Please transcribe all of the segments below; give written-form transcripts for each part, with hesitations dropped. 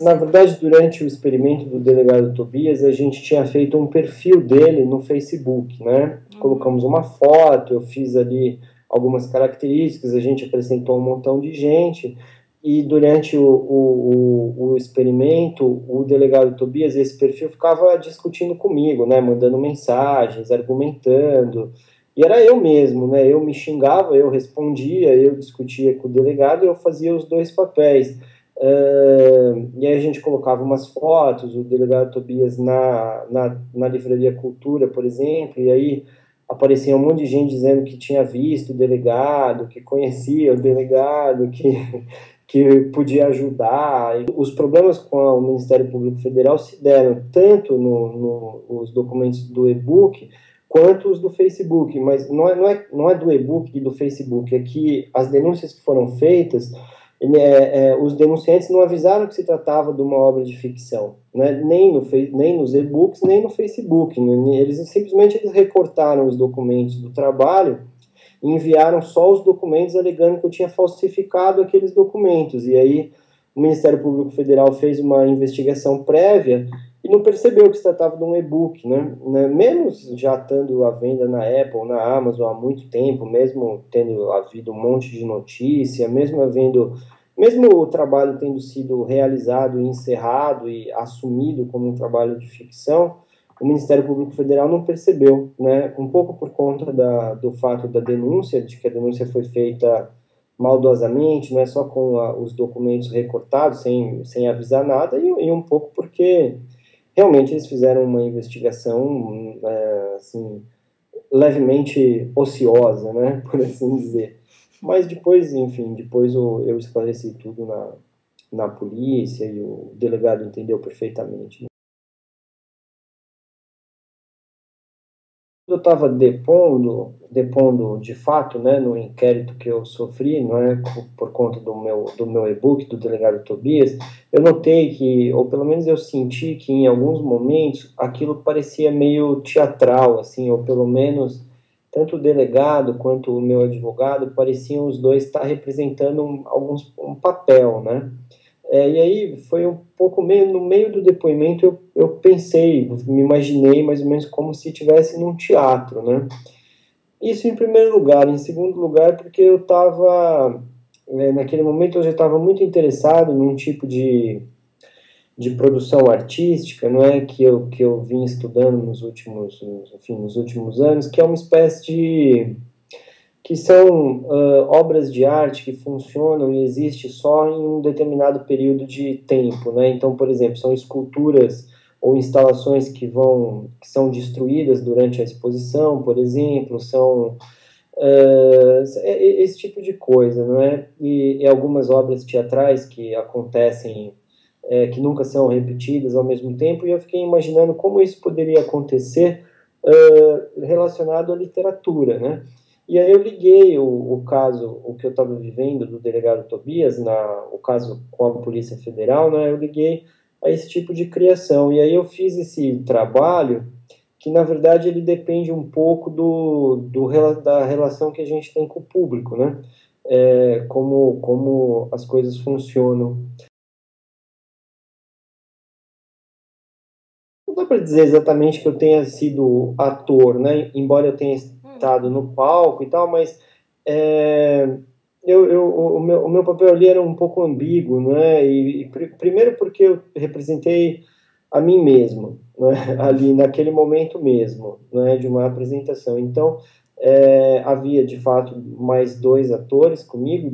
Na verdade, durante o experimento do delegado Tobias, a gente tinha feito um perfil dele no Facebook, né? Colocamos uma foto, eu fiz ali algumas características, a gente acrescentou um montão de gente, e durante o experimento, o delegado Tobias, esse perfil, ficava discutindo comigo, né? Mandando mensagens, argumentando, e era eu mesmo, né? Eu me xingava, eu respondia, eu discutia com o delegado, e eu fazia os dois papéis. E aí a gente colocava umas fotos, o delegado Tobias na Livraria Cultura, por exemplo, e aí aparecia um monte de gente dizendo que tinha visto o delegado, que conhecia o delegado, que podia ajudar. Os problemas com o Ministério Público Federal se deram tanto nos documentos do e-book quanto os do Facebook, mas não é do e-book e do Facebook, é que as denúncias que foram feitas, os denunciantes não avisaram que se tratava de uma obra de ficção, né? Nem nos e-books, nem no Facebook. Né? Eles recortaram os documentos do trabalho e enviaram só os documentos alegando que eu tinha falsificado aqueles documentos. E aí o Ministério Público Federal fez uma investigação prévia e não percebeu que se tratava de um e-book, né? Mesmo já estando à venda na Apple, na Amazon há muito tempo, mesmo tendo havido um monte de notícia, mesmo o trabalho tendo sido realizado e encerrado e assumido como um trabalho de ficção, o Ministério Público Federal não percebeu, né? Um pouco por conta do fato da denúncia, de que a denúncia foi feita maldosamente, não é só com os documentos recortados, sem avisar nada, e um pouco porque realmente eles fizeram uma investigação assim, levemente ociosa, né, por assim dizer. Mas depois, enfim, eu esclareci tudo na polícia e o delegado entendeu perfeitamente. Eu estava depondo de fato, né, no inquérito que eu sofri, não é, por conta do meu e-book, do delegado Tobias, eu notei que, ou pelo menos eu senti que em alguns momentos aquilo parecia meio teatral, assim, ou pelo menos tanto o delegado quanto o meu advogado pareciam os dois estar representando um papel, né? E aí foi um pouco no meio do depoimento eu pensei, me imaginei mais ou menos como se estivesse num teatro, né? Isso em primeiro lugar. Em segundo lugar, porque eu estava, naquele momento eu já estava muito interessado num tipo de produção artística, não é, que eu vim estudando nos últimos anos, que é uma espécie que são obras de arte que funcionam e existem só em um determinado período de tempo, né? Então, por exemplo, são esculturas ou instalações que são destruídas durante a exposição, por exemplo, são esse tipo de coisa, não é? E algumas obras teatrais que acontecem, que nunca são repetidas ao mesmo tempo, e eu fiquei imaginando como isso poderia acontecer relacionado à literatura, né? E aí eu liguei o caso, o que eu estava vivendo do delegado Tobias, o caso com a Polícia Federal, né? Eu liguei a esse tipo de criação. E aí eu fiz esse trabalho que, na verdade, ele depende um pouco da relação que a gente tem com o público, né? Como as coisas funcionam. Não dá para dizer exatamente que eu tenha sido ator, né? Embora eu tenha estado no palco e tal, mas é, o meu papel ali era um pouco ambíguo, né? Primeiro porque eu representei a mim mesmo, né? Ali naquele momento mesmo, né? De uma apresentação. Então, havia de fato mais dois atores comigo,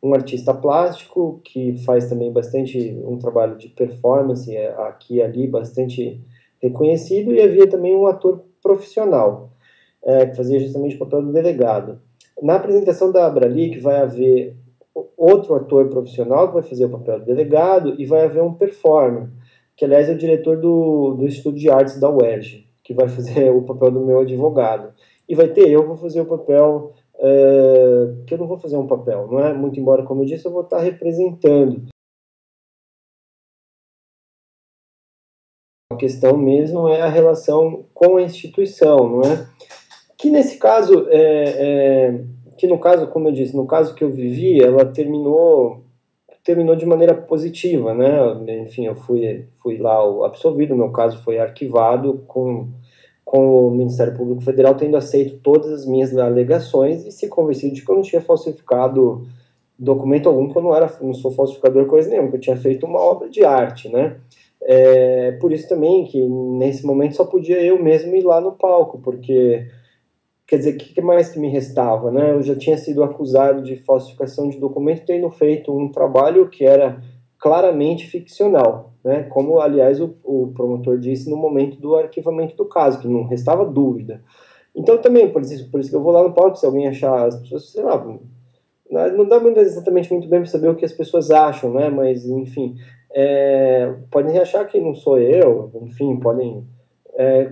um artista plástico que faz também bastante um trabalho de performance aqui e ali bastante reconhecido, e havia também um ator profissional que fazia justamente o papel do delegado. Na apresentação da Abrali, vai haver outro ator profissional que vai fazer o papel do delegado, e vai haver um performer, que aliás é o diretor do Estúdio de Artes da UERJ, que vai fazer o papel do meu advogado. E vai ter eu, vou fazer o papel, que eu não vou fazer um papel, não é? Muito embora, como eu disse, eu vou estar representando. A questão mesmo é a relação com a instituição, não é? Que nesse caso, que no caso, como eu disse, no caso que eu vivi, ela terminou de maneira positiva, né? Enfim, eu fui lá absolvido, o meu caso foi arquivado com o Ministério Público Federal tendo aceito todas as minhas alegações e se convencido de que eu não tinha falsificado documento algum, que eu não sou falsificador coisa nenhuma, que eu tinha feito uma obra de arte, né? Por isso também que nesse momento só podia eu mesmo ir lá no palco, porque, quer dizer, o que mais que me restava, né? Eu já tinha sido acusado de falsificação de documento, tendo feito um trabalho que era claramente ficcional, né? Como, aliás, o promotor disse no momento do arquivamento do caso, que não restava dúvida. Então, também, por isso que eu vou lá no palco, se alguém achar, as pessoas, sei lá, não dá exatamente muito bem para saber o que as pessoas acham, né? Mas, enfim, podem achar que não sou eu, enfim, podem...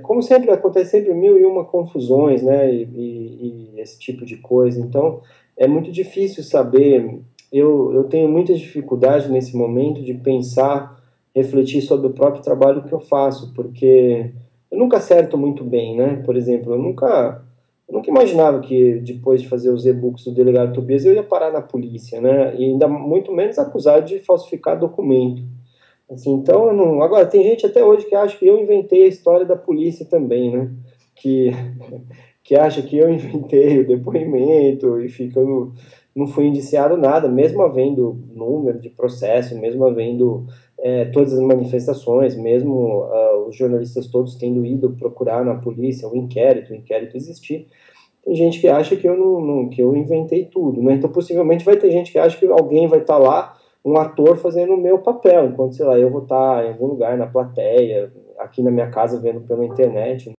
como sempre, acontece sempre mil e uma confusões, né? E esse tipo de coisa. Então, é muito difícil saber. Eu tenho muita dificuldade nesse momento de pensar, refletir sobre o próprio trabalho que eu faço, porque eu nunca acerto muito bem, né? Por exemplo, eu nunca imaginava que depois de fazer os e-books do delegado Tobias eu ia parar na polícia, né? E ainda muito menos acusado de falsificar documento. Assim, então, não... agora, tem gente até hoje que acha que eu inventei a história da polícia também, né? Que, que acha que eu inventei o depoimento e fica, eu não fui indiciado nada, mesmo havendo número de processo, mesmo havendo todas as manifestações, mesmo os jornalistas todos tendo ido procurar na polícia o inquérito existir. Tem gente que acha que eu que eu inventei tudo, né? Então, possivelmente vai ter gente que acha que alguém vai estar lá, um ator fazendo o meu papel, enquanto, sei lá, eu vou estar em algum lugar na plateia, aqui na minha casa vendo pela internet.